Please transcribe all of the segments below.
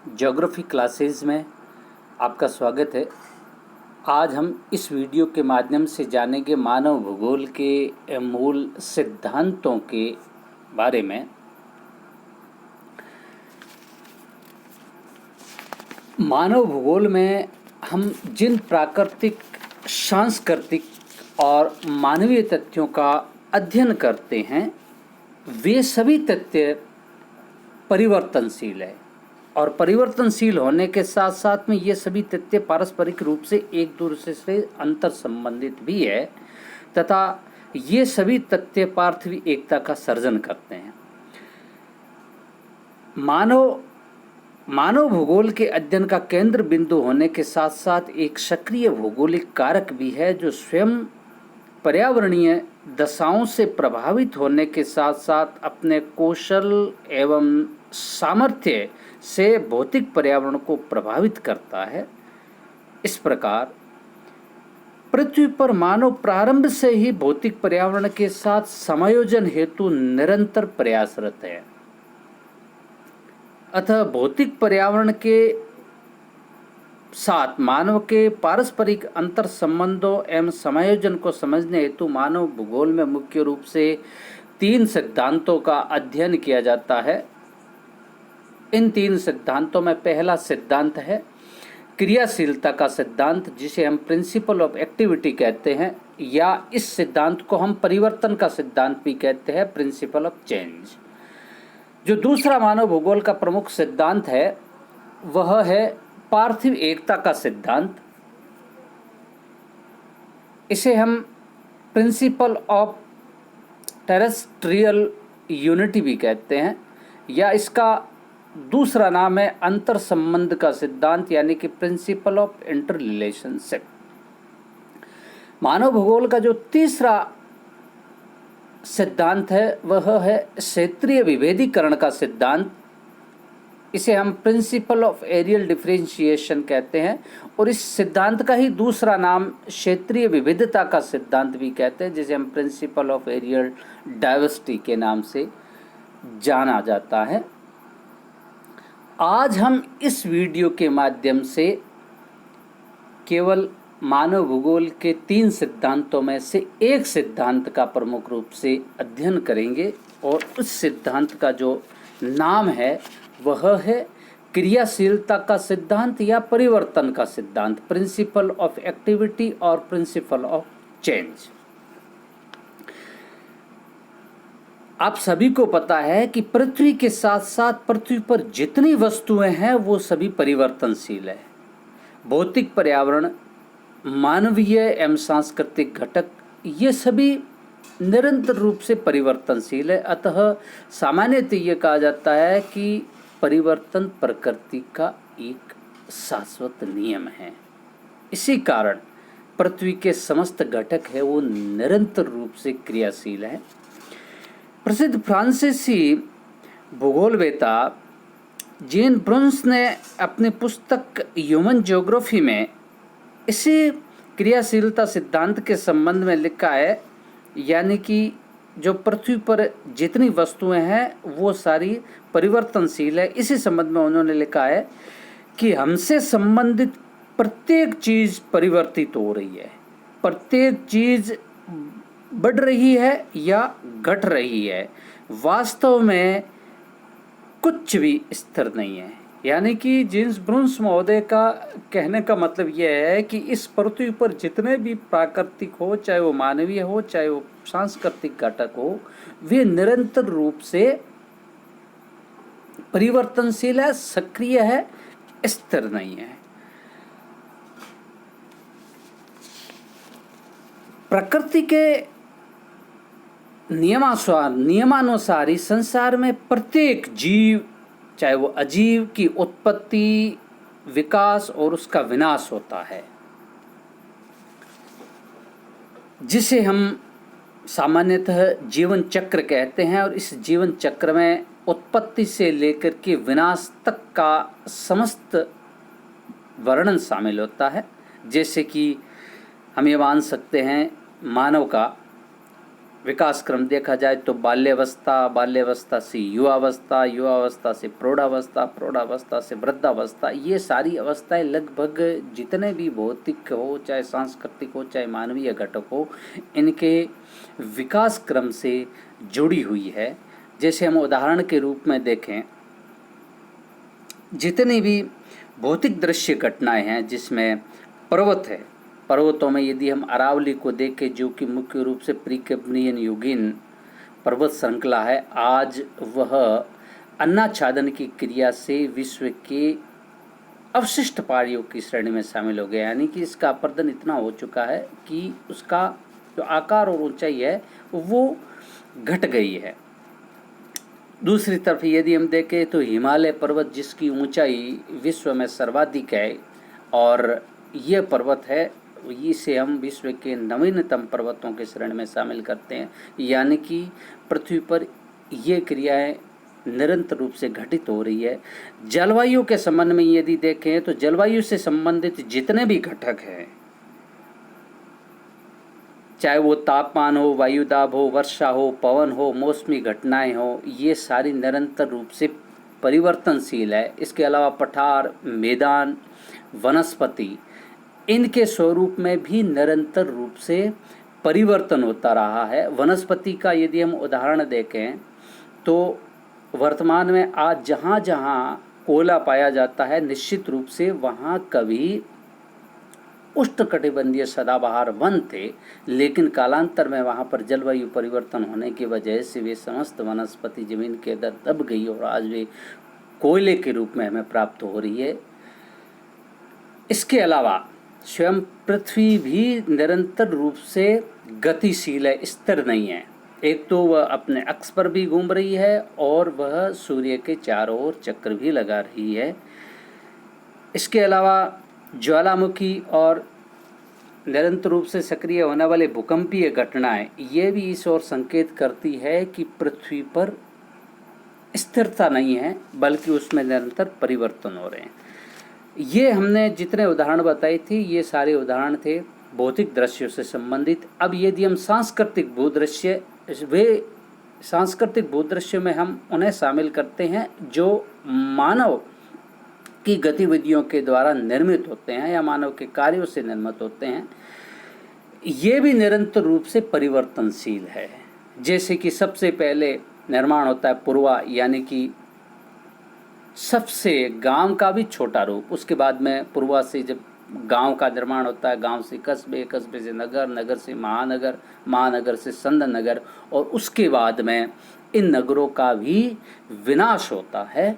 Geography classes में आपका स्वागत है। आज हम इस वीडियो के माध्यम से जानेंगे मानव भूगोल के मूल सिद्धांतों के बारे में। मानव भूगोल में हम जिन प्राकृतिक, सांस्कृतिक और मानवीय तथ्यों का अध्ययन करते हैं वे सभी तथ्य परिवर्तनशील है और परिवर्तनशील होने के साथ साथ में ये सभी तथ्य पारस्परिक रूप से एक दूसरे से अंतर संबंधित भी है तथा ये सभी तथ्य पार्थिव एकता का सर्जन करते हैं। मानव भूगोल के अध्ययन का केंद्र बिंदु होने के साथ साथ एक सक्रिय भौगोलिक कारक भी है जो स्वयं पर्यावरणीय दशाओं से प्रभावित होने के साथ साथ अपने कौशल एवं सामर्थ्य से भौतिक पर्यावरण को प्रभावित करता है। इस प्रकार पृथ्वी पर मानव प्रारंभ से ही भौतिक पर्यावरण के साथ समायोजन हेतु निरंतर प्रयासरत है। अतः भौतिक पर्यावरण के साथ मानव के पारस्परिक अंतर संबंधों एवं समायोजन को समझने हेतु मानव भूगोल में मुख्य रूप से 3 सिद्धांतों का अध्ययन किया जाता है। इन 3 सिद्धांतों में पहला सिद्धांत है क्रियाशीलता का सिद्धांत, जिसे हम प्रिंसिपल ऑफ एक्टिविटी कहते हैं, या इस सिद्धांत को हम परिवर्तन का सिद्धांत भी कहते हैं, प्रिंसिपल ऑफ चेंज। जो दूसरा मानव भूगोल का प्रमुख सिद्धांत है वह है पार्थिव एकता का सिद्धांत। इसे हम प्रिंसिपल ऑफ टेरेस्ट्रियल यूनिटी भी कहते हैं, या इसका दूसरा नाम है अंतर संबंध का सिद्धांत यानी कि प्रिंसिपल ऑफ इंटर रिलेशनशिप। मानव भूगोल का जो तीसरा सिद्धांत है वह है क्षेत्रीय विभेदीकरण का सिद्धांत। इसे हम प्रिंसिपल ऑफ एरियल डिफरेंशिएशन कहते हैं और इस सिद्धांत का ही दूसरा नाम क्षेत्रीय विविधता का सिद्धांत भी कहते हैं, जिसे हम प्रिंसिपल ऑफ एरियल डाइवर्सिटी के नाम से जाना जाता है। आज हम इस वीडियो के माध्यम से केवल मानव भूगोल के 3 सिद्धांतों में से एक सिद्धांत का प्रमुख रूप से अध्ययन करेंगे और उस सिद्धांत का जो नाम है वह है क्रियाशीलता का सिद्धांत या परिवर्तन का सिद्धांत, प्रिंसिपल ऑफ एक्टिविटी और प्रिंसिपल ऑफ चेंज। आप सभी को पता है कि पृथ्वी के साथ साथ पृथ्वी पर जितनी वस्तुएं हैं वो सभी परिवर्तनशील है। भौतिक पर्यावरण, मानवीय एवं सांस्कृतिक घटक, ये सभी निरंतर रूप से परिवर्तनशील है। अतः सामान्यतः ये कहा जाता है कि परिवर्तन प्रकृति का एक शाश्वत नियम है। इसी कारण पृथ्वी के समस्त घटक है वो निरंतर रूप से क्रियाशील है। प्रसिद्ध फ्रांसीसी भूगोलवेता जेन ब्रुन्स ने अपनी पुस्तक ह्यूमन ज्योग्राफी में इसी क्रियाशीलता सिद्धांत के संबंध में लिखा है, यानी कि जो पृथ्वी पर जितनी वस्तुएं हैं वो सारी परिवर्तनशील है। इसी संबंध में उन्होंने लिखा है कि हमसे संबंधित प्रत्येक चीज परिवर्तित हो रही है, प्रत्येक चीज बढ़ रही है या घट रही है, वास्तव में कुछ भी स्थिर नहीं है। यानी कि जेम्स ब्रुन्स महोदय का कहने का मतलब यह है कि इस पृथ्वी पर जितने भी प्राकृतिक हो, चाहे वो मानवीय हो, चाहे वो सांस्कृतिक घटक हो, वे निरंतर रूप से परिवर्तनशील है, सक्रिय है, स्थिर नहीं है। प्रकृति के नियमानुसार ही संसार में प्रत्येक जीव, चाहे वो अजीव, की उत्पत्ति, विकास और उसका विनाश होता है, जिसे हम सामान्यतः जीवन चक्र कहते हैं। और इस जीवन चक्र में उत्पत्ति से लेकर के विनाश तक का समस्त वर्णन शामिल होता है। जैसे कि हम ये मान सकते हैं मानव का विकास क्रम देखा जाए तो बाल्यावस्था, बाल्यावस्था से युवावस्था, युवावस्था से प्रौढ़ावस्था, प्रौढ़ावस्था से वृद्धावस्था, ये सारी अवस्थाएं लगभग जितने भी भौतिक हो, चाहे सांस्कृतिक हो, चाहे मानवीय घटक हो, इनके विकास क्रम से जुड़ी हुई है। जैसे हम उदाहरण के रूप में देखें, जितनी भी भौतिक दृश्य घटनाएं हैं जिसमें पर्वत है, पर्वतों में यदि हम अरावली को देखें जो कि मुख्य रूप से प्रीकैम्ब्रियन युगीन पर्वत श्रृंखला है, आज वह अन्नाच्छादन की क्रिया से विश्व के अवशिष्ट पहाड़ियों की श्रेणी में शामिल हो गया। यानी कि इसका अपरदन इतना हो चुका है कि उसका जो आकार और ऊंचाई है वो घट गई है। दूसरी तरफ यदि हम देखें तो हिमालय पर्वत जिसकी ऊंचाई विश्व में सर्वाधिक है और यह पर्वत है, इसे हम विश्व के नवीनतम पर्वतों के श्रेणी में शामिल करते हैं। यानी कि पृथ्वी पर ये क्रियाएं निरंतर रूप से घटित हो रही है। जलवायु के संबंध में यदि देखें तो जलवायु से संबंधित जितने भी घटक हैं, चाहे वो तापमान हो, वायुदाब हो, वर्षा हो, पवन हो, मौसमी घटनाएं हो, ये सारी निरंतर रूप से परिवर्तनशील है। इसके अलावा पठार, मैदान, वनस्पति, इनके स्वरूप में भी निरंतर रूप से परिवर्तन होता रहा है। वनस्पति का यदि हम उदाहरण देखें तो वर्तमान में आज जहाँ जहाँ कोयला पाया जाता है, निश्चित रूप से वहाँ कभी उष्णकटिबंधीय सदाबहार वन थे, लेकिन कालांतर में वहाँ पर जलवायु परिवर्तन होने की वजह से वे समस्त वनस्पति जमीन के अंदर दब गई और आज वे कोयले के रूप में हमें प्राप्त हो रही है। इसके अलावा स्वयं पृथ्वी भी निरंतर रूप से गतिशील है, स्थिर नहीं है। एक तो वह अपने अक्ष पर भी घूम रही है और वह सूर्य के चारों ओर चक्कर भी लगा रही है। इसके अलावा ज्वालामुखी और निरंतर रूप से सक्रिय होने वाले भूकंपीय घटनाएं, ये भी इस ओर संकेत करती है कि पृथ्वी पर स्थिरता नहीं है, बल्कि उसमें निरंतर परिवर्तन हो रहे हैं। ये हमने जितने उदाहरण बताए थे, ये सारे उदाहरण थे भौतिक दृश्यों से संबंधित। अब यदि हम सांस्कृतिक भूदृश्य, वे सांस्कृतिक भूदृश्यों में हम उन्हें शामिल करते हैं जो मानव की गतिविधियों के द्वारा निर्मित होते हैं या मानव के कार्यों से निर्मित होते हैं। ये भी निरंतर रूप से परिवर्तनशील है। जैसे कि सबसे पहले निर्माण होता है पूर्वा, यानी कि सबसे गांव का भी छोटा रूप। उसके बाद में पूर्वा से जब गांव का निर्माण होता है, गांव से कस्बे, कस्बे से नगर, नगर से महानगर, महानगर से संध नगर, और उसके बाद में इन नगरों का भी विनाश होता है।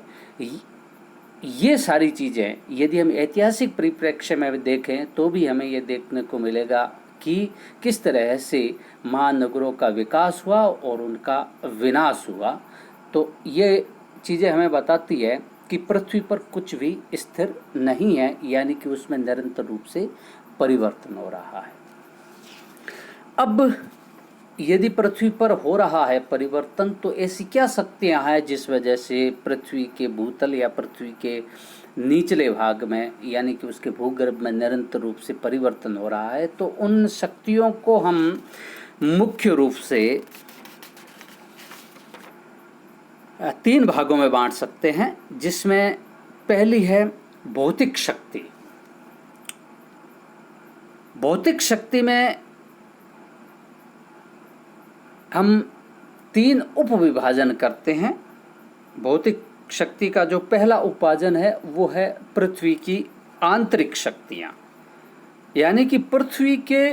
ये सारी चीज़ें यदि हम ऐतिहासिक परिप्रेक्ष्य में देखें तो भी हमें ये देखने को मिलेगा कि किस तरह से महानगरों का विकास हुआ और उनका विनाश हुआ। तो ये चीज़ें हमें बताती है कि पृथ्वी पर कुछ भी स्थिर नहीं है, यानी कि उसमें निरंतर रूप से परिवर्तन हो रहा है। अब यदि पृथ्वी पर हो रहा है परिवर्तन, तो ऐसी क्या शक्तियां हैं जिस वजह से पृथ्वी के भूतल या पृथ्वी के निचले भाग में, यानी कि उसके भूगर्भ में निरंतर रूप से परिवर्तन हो रहा है? तो उन शक्तियों को हम मुख्य रूप से 3 भागों में बांट सकते हैं, जिसमें पहली है भौतिक शक्ति। भौतिक शक्ति में हम 3 उपविभाजन करते हैं। भौतिक शक्ति का जो पहला उपभाजन है वो है पृथ्वी की आंतरिक शक्तियां, यानी कि पृथ्वी के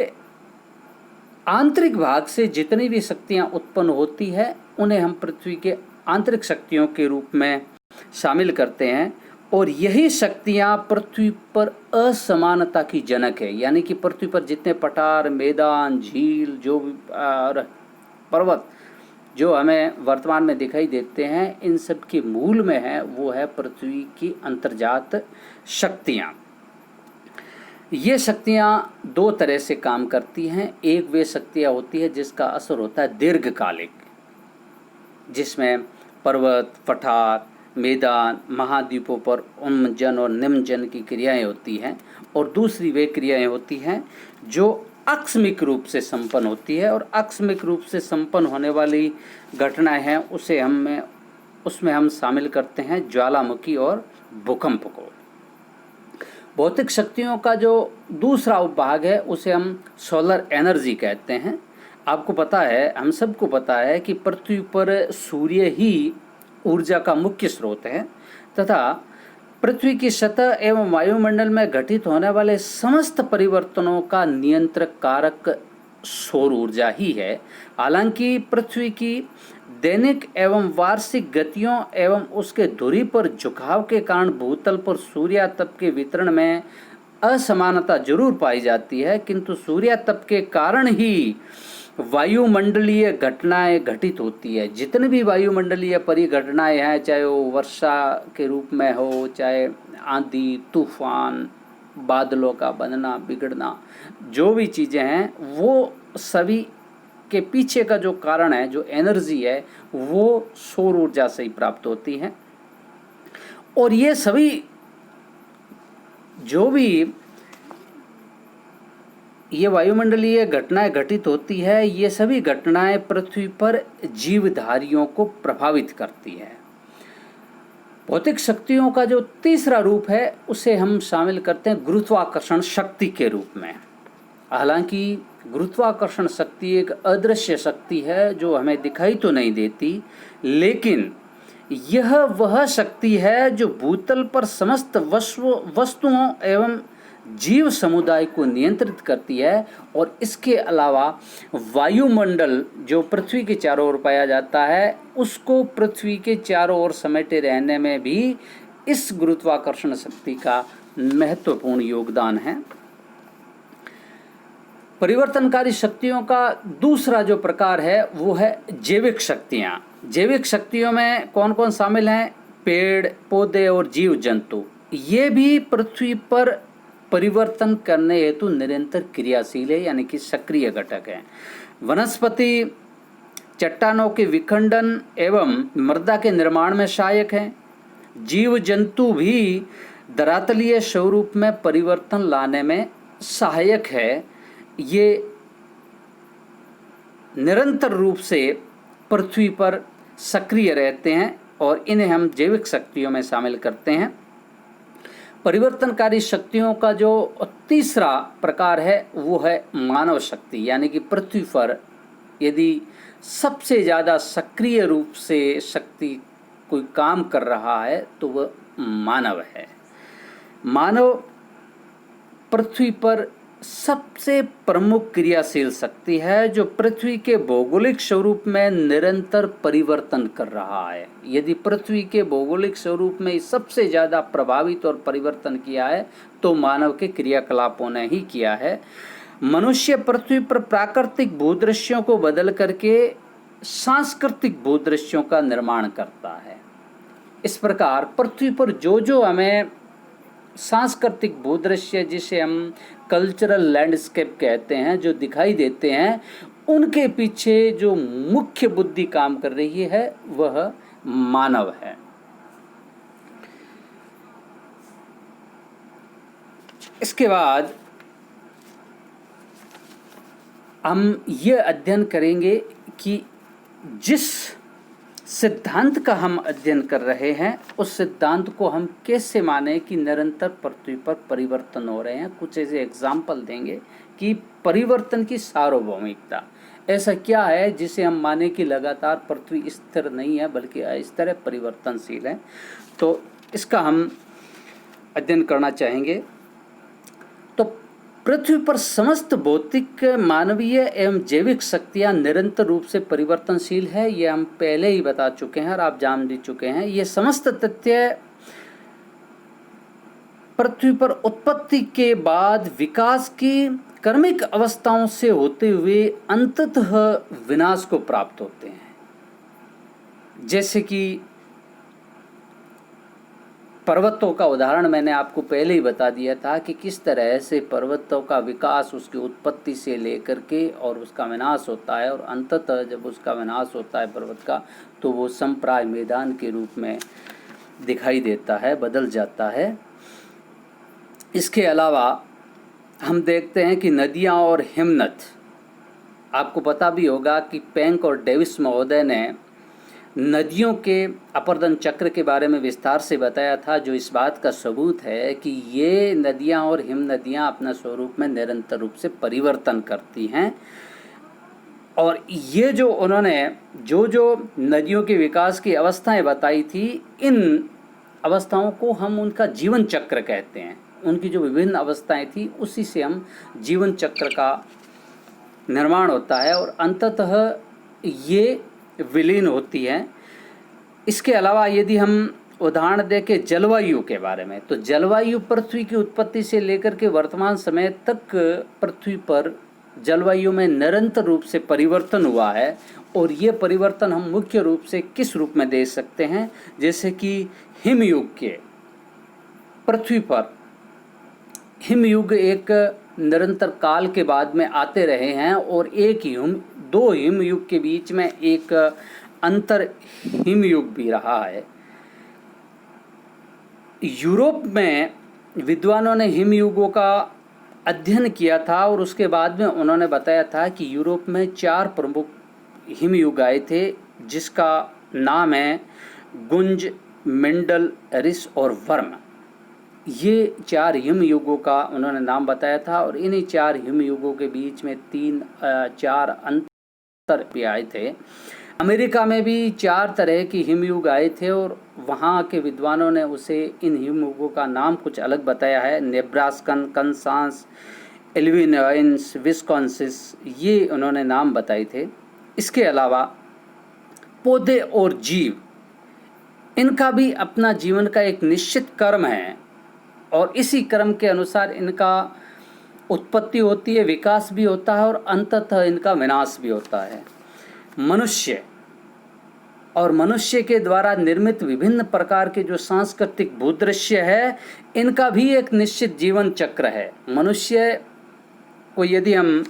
आंतरिक भाग से जितनी भी शक्तियां उत्पन्न होती है उन्हें हम पृथ्वी के आंतरिक शक्तियों के रूप में शामिल करते हैं। और यही शक्तियां पृथ्वी पर असमानता की जनक है, यानी कि पृथ्वी पर जितने पठार, मैदान, झील, जो पर्वत जो हमें वर्तमान में दिखाई देते हैं, इन सब के मूल में है वो है पृथ्वी की अंतर्जात शक्तियाँ। ये शक्तियाँ 2 तरह से काम करती हैं। एक वे शक्तियाँ होती है जिसका असर होता है दीर्घकालिक, जिसमें पर्वत, पठार, मैदान, महाद्वीपों पर उन्मजन और निम्नजन की क्रियाएं होती हैं। और दूसरी वे क्रियाएं होती हैं जो आकस्मिक रूप से संपन्न होती है, और आकस्मिक रूप से संपन्न होने वाली घटनाएं हैं उसमें हम शामिल करते हैं ज्वालामुखी और भूकंप को। भौतिक शक्तियों का जो दूसरा उपभाग है उसे हम सोलर एनर्जी कहते हैं। आपको पता है, हम सबको पता है कि पृथ्वी पर सूर्य ही ऊर्जा का मुख्य स्रोत है तथा पृथ्वी की सतह एवं वायुमंडल में घटित होने वाले समस्त परिवर्तनों का नियंत्रक कारक सौर ऊर्जा ही है। हालांकि पृथ्वी की दैनिक एवं वार्षिक गतियों एवं उसके धुरी पर झुकाव के कारण भूतल पर सूर्यातप के वितरण में असमानता जरूर पाई जाती है, किंतु सूर्यातप के कारण ही वायुमंडलीय घटनाएं घटित होती है। जितने भी वायुमंडलीय परिघटनाएं हैं, चाहे वो वर्षा के रूप में हो, चाहे आंधी तूफान, बादलों का बनना बिगड़ना, जो भी चीज़ें हैं, वो सभी के पीछे का जो कारण है, जो एनर्जी है, वो सौर ऊर्जा से ही प्राप्त होती है। और ये सभी जो भी ये वायुमंडलीय घटनाएं घटित होती है, ये सभी घटनाएं पृथ्वी पर जीवधारियों को प्रभावित करती है। भौतिक शक्तियों का जो तीसरा रूप है उसे हम शामिल करते हैं गुरुत्वाकर्षण शक्ति के रूप में। हालांकि गुरुत्वाकर्षण शक्ति एक अदृश्य शक्ति है जो हमें दिखाई तो नहीं देती, लेकिन यह वह शक्ति है जो भूतल पर समस्त वस्तुओं एवं जीव समुदाय को नियंत्रित करती है। और इसके अलावा वायुमंडल जो पृथ्वी के चारों ओर पाया जाता है, उसको पृथ्वी के चारों ओर समेटे रहने में भी इस गुरुत्वाकर्षण शक्ति का महत्वपूर्ण योगदान है। परिवर्तनकारी शक्तियों का दूसरा जो प्रकार है वो है जैविक शक्तियाँ। जैविक शक्तियों में कौन कौन शामिल हैं? पेड़ पौधे और जीव जंतु। ये भी पृथ्वी पर परिवर्तन करने हेतु निरंतर क्रियाशील है, यानी कि सक्रिय घटक है। वनस्पति चट्टानों के विखंडन एवं मृदा के निर्माण में सहायक हैं। जीव जंतु भी धरातलीय स्वरूप में परिवर्तन लाने में सहायक है। ये निरंतर रूप से पृथ्वी पर सक्रिय रहते हैं और इन्हें हम जैविक शक्तियों में शामिल करते हैं। परिवर्तनकारी शक्तियों का जो तीसरा प्रकार है वो है मानव शक्ति, यानी कि पृथ्वी पर यदि सबसे ज़्यादा सक्रिय रूप से शक्ति कोई काम कर रहा है तो वह मानव है। मानव पृथ्वी पर सबसे प्रमुख क्रियाशील शक्ति है जो पृथ्वी के भौगोलिक स्वरूप में निरंतर परिवर्तन कर रहा है। यदि पृथ्वी के भौगोलिक स्वरूप में सबसे ज़्यादा प्रभावित और परिवर्तन किया है तो मानव के क्रियाकलापों ने ही किया है। मनुष्य पृथ्वी पर प्राकृतिक भूदृश्यों को बदल करके सांस्कृतिक भूदृश्यों का निर्माण करता है। इस प्रकार पृथ्वी पर जो हमें सांस्कृतिक भूदृश्य, जिसे हम कल्चरल लैंडस्केप कहते हैं, जो दिखाई देते हैं, उनके पीछे जो मुख्य बुद्धि काम कर रही है वह मानव है। इसके बाद हम ये अध्ययन करेंगे कि जिस सिद्धांत का हम अध्ययन कर रहे हैं उस सिद्धांत को हम कैसे माने कि निरंतर पृथ्वी पर परिवर्तन हो रहे हैं। कुछ ऐसे एग्जाम्पल देंगे कि परिवर्तन की सार्वभौमिकता ऐसा क्या है जिसे हम माने कि लगातार पृथ्वी स्थिर नहीं है बल्कि अस्थिर परिवर्तनशील है। तो इसका हम अध्ययन करना चाहेंगे। तो पृथ्वी पर समस्त भौतिक, मानवीय एवं जैविक शक्तियाँ निरंतर रूप से परिवर्तनशील है, ये हम पहले ही बता चुके हैं और आप जान भी चुके हैं। ये समस्त तथ्य पृथ्वी पर उत्पत्ति के बाद विकास की क्रमिक अवस्थाओं से होते हुए अंततः विनाश को प्राप्त होते हैं। जैसे कि पर्वतों का उदाहरण मैंने आपको पहले ही बता दिया था कि किस तरह से पर्वतों का विकास उसकी उत्पत्ति से लेकर के और उसका विनाश होता है, और अंततः जब उसका विनाश होता है पर्वत का तो वो समप्राय मैदान के रूप में दिखाई देता है, बदल जाता है। इसके अलावा हम देखते हैं कि नदियाँ और हिमनद, आपको पता भी होगा कि पेंक और डेविस महोदय ने नदियों के अपर्दन चक्र के बारे में विस्तार से बताया था, जो इस बात का सबूत है कि ये नदियाँ और हिम नदियाँ अपना स्वरूप में निरंतर रूप से परिवर्तन करती हैं। और ये जो उन्होंने जो नदियों के विकास की अवस्थाएं बताई थी, इन अवस्थाओं को हम उनका जीवन चक्र कहते हैं। उनकी जो विभिन्न अवस्थाएं थी, उसी से हम जीवन चक्र का निर्माण होता है और अंततः ये विलीन होती है। इसके अलावा यदि हम उदाहरण दें कि जलवायु के बारे में, तो जलवायु पृथ्वी की उत्पत्ति से लेकर के वर्तमान समय तक पृथ्वी पर जलवायु में निरंतर रूप से परिवर्तन हुआ है। और ये परिवर्तन हम मुख्य रूप से किस रूप में देख सकते हैं, जैसे कि हिमयुग के पृथ्वी पर हिमयुग एक निरंतर काल के बाद में आते रहे हैं और दो हिमयुग के बीच में एक अंतर हिमयुग भी रहा है। यूरोप में विद्वानों ने हिमयुगों का अध्ययन किया था और उसके बाद में उन्होंने बताया था कि यूरोप में 4 प्रमुख हिमयुग आए थे, जिसका नाम है गुंज, मेंडल, एरिस और वर्म। ये 4 हिमयुगों का उन्होंने नाम बताया था और इन्हीं 4 हिमयुगों के बीच में 4 अंतर भी आए थे। अमेरिका में भी 4 तरह की हिमयुग आए थे और वहाँ के विद्वानों ने उसे इन हिमयुगों का नाम कुछ अलग बताया है। नेब्रास्कन, कंसास, इलिनॉइस, विस्कॉन्सिन, ये उन्होंने नाम बताए थे। इसके अलावा पौधे और जीव, इनका भी अपना जीवन का एक निश्चित क्रम है और इसी क्रम के अनुसार इनका उत्पत्ति होती है, विकास भी होता है और अंततः इनका विनाश भी होता है। मनुष्य और मनुष्य के द्वारा निर्मित विभिन्न प्रकार के जो सांस्कृतिक भूदृश्य है, इनका भी एक निश्चित जीवन चक्र है। मनुष्य को यदि हम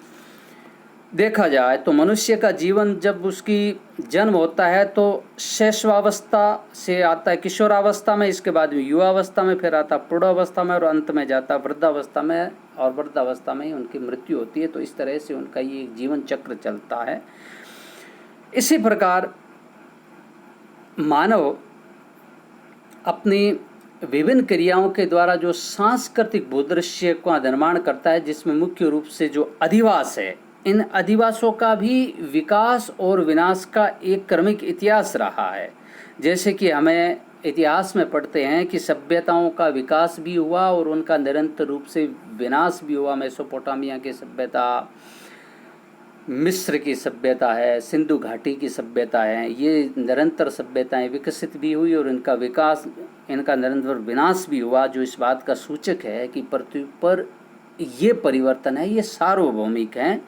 देखा जाए तो मनुष्य का जीवन, जब उसकी जन्म होता है तो शैशवावस्था से आता है किशोरावस्था में, इसके बाद में युवावस्था में, फिर आता प्रौढ़ावस्था में और अंत में जाता वृद्धावस्था में, और वृद्धावस्था में ही उनकी मृत्यु होती है। तो इस तरह से उनका ये जीवन चक्र चलता है। इसी प्रकार मानव अपनी विभिन्न क्रियाओं के द्वारा जो सांस्कृतिक भूदृश्य का निर्माण करता है, जिसमें मुख्य रूप से जो अधिवास है, इन अधिवासों का भी विकास और विनाश का एक क्रमिक इतिहास रहा है। जैसे कि हमें इतिहास में पढ़ते हैं कि सभ्यताओं का विकास भी हुआ और उनका निरंतर रूप से विनाश भी हुआ। मेसोपोटामिया की सभ्यता, मिस्र की सभ्यता है, सिंधु घाटी की सभ्यता है, ये निरंतर सभ्यताएं विकसित भी हुई और इनका विकास, इनका निरंतर विनाश भी हुआ, जो इस बात का सूचक है कि पृथ्वी पर ये परिवर्तन है, ये सार्वभौमिक हैं।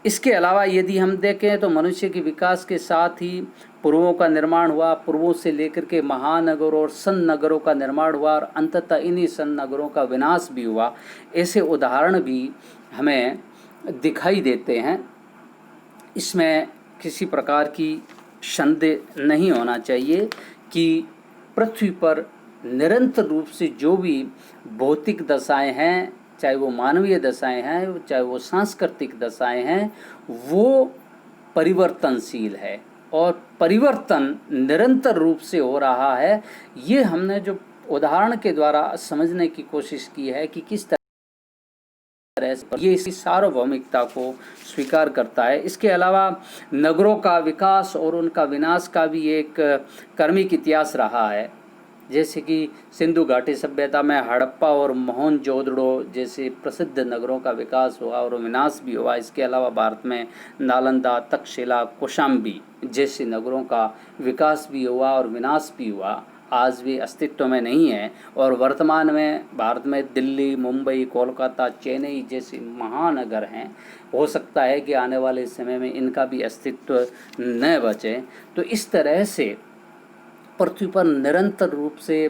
इसके अलावा यदि हम देखें तो मनुष्य के विकास के साथ ही पूर्वों का निर्माण हुआ, पूर्वों से लेकर के महानगरों और सन नगरों का निर्माण हुआ और अंततः इन्हीं सन नगरों का विनाश भी हुआ। ऐसे उदाहरण भी हमें दिखाई देते हैं। इसमें किसी प्रकार की संदेह नहीं होना चाहिए कि पृथ्वी पर निरंतर रूप से जो भी भौतिक दशाएं हैं, चाहे वो मानवीय दशाएं हैं, चाहे वो सांस्कृतिक दशाएं हैं, वो परिवर्तनशील है और परिवर्तन निरंतर रूप से हो रहा है। ये हमने जो उदाहरण के द्वारा समझने की कोशिश की है कि किस तरह ये इसी सार्वभौमिकता को स्वीकार करता है। इसके अलावा नगरों का विकास और उनका विनाश का भी एक क्रमिक इतिहास रहा है। जैसे कि सिंधु घाटी सभ्यता में हड़प्पा और मोहनजोदड़ो जैसे प्रसिद्ध नगरों का विकास हुआ और विनाश भी हुआ। इसके अलावा भारत में नालंदा, तक्षशिला, कौशाम्बी जैसे नगरों का विकास भी हुआ और विनाश भी हुआ। आज भी अस्तित्व में नहीं है और वर्तमान में भारत में दिल्ली, मुंबई, कोलकाता, चेन्नई जैसे महानगर हैं। हो सकता है कि आने वाले समय में इनका भी अस्तित्व न बचे। तो इस तरह से पृथ्वी पर निरंतर रूप से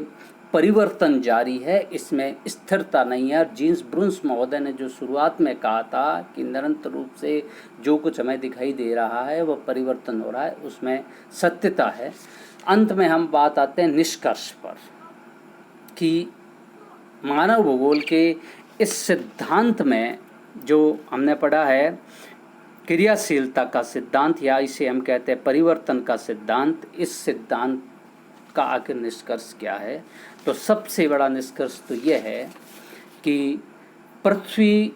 परिवर्तन जारी है, इसमें स्थिरता नहीं है। जीन्स ब्रूंस महोदय ने जो शुरुआत में कहा था कि निरंतर रूप से जो कुछ हमें दिखाई दे रहा है वह परिवर्तन हो रहा है, उसमें सत्यता है। अंत में हम बात आते हैं निष्कर्ष पर कि मानव भूगोल के इस सिद्धांत में जो हमने पढ़ा है क्रियाशीलता का सिद्धांत, या इसे हम कहते हैं परिवर्तन का सिद्धांत, इस सिद्धांत का आखिर निष्कर्ष क्या है? तो सबसे बड़ा निष्कर्ष तो यह है कि पृथ्वी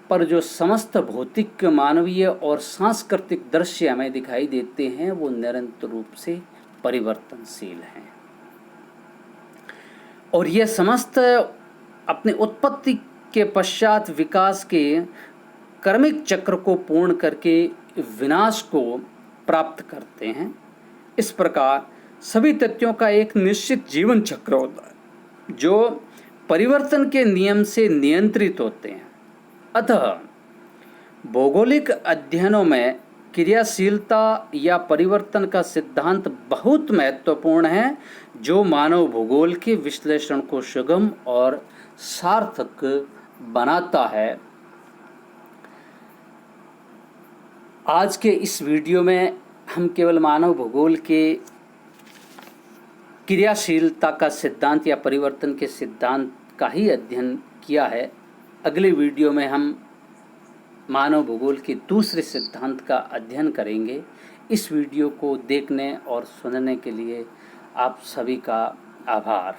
पर जो समस्त भौतिक, मानवीय और सांस्कृतिक दृश्य हमें दिखाई देते हैं वो निरंतर रूप से परिवर्तनशील हैं, और ये समस्त अपने उत्पत्ति के पश्चात विकास के कर्मिक चक्र को पूर्ण करके विनाश को प्राप्त करते हैं। इस प्रकार सभी तथ्यों का एक निश्चित जीवन चक्र होता है जो परिवर्तन के नियम से नियंत्रित होते हैं। अतः भौगोलिक अध्ययनों में क्रियाशीलता या परिवर्तन का सिद्धांत बहुत महत्वपूर्ण है, जो मानव भूगोल के विश्लेषण को सुगम और सार्थक बनाता है। आज के इस वीडियो में हम केवल मानव भूगोल के क्रियाशीलता का सिद्धांत या परिवर्तन के सिद्धांत का ही अध्ययन किया है। अगले वीडियो में हम मानव भूगोल के दूसरे सिद्धांत का अध्ययन करेंगे। इस वीडियो को देखने और सुनने के लिए आप सभी का आभार।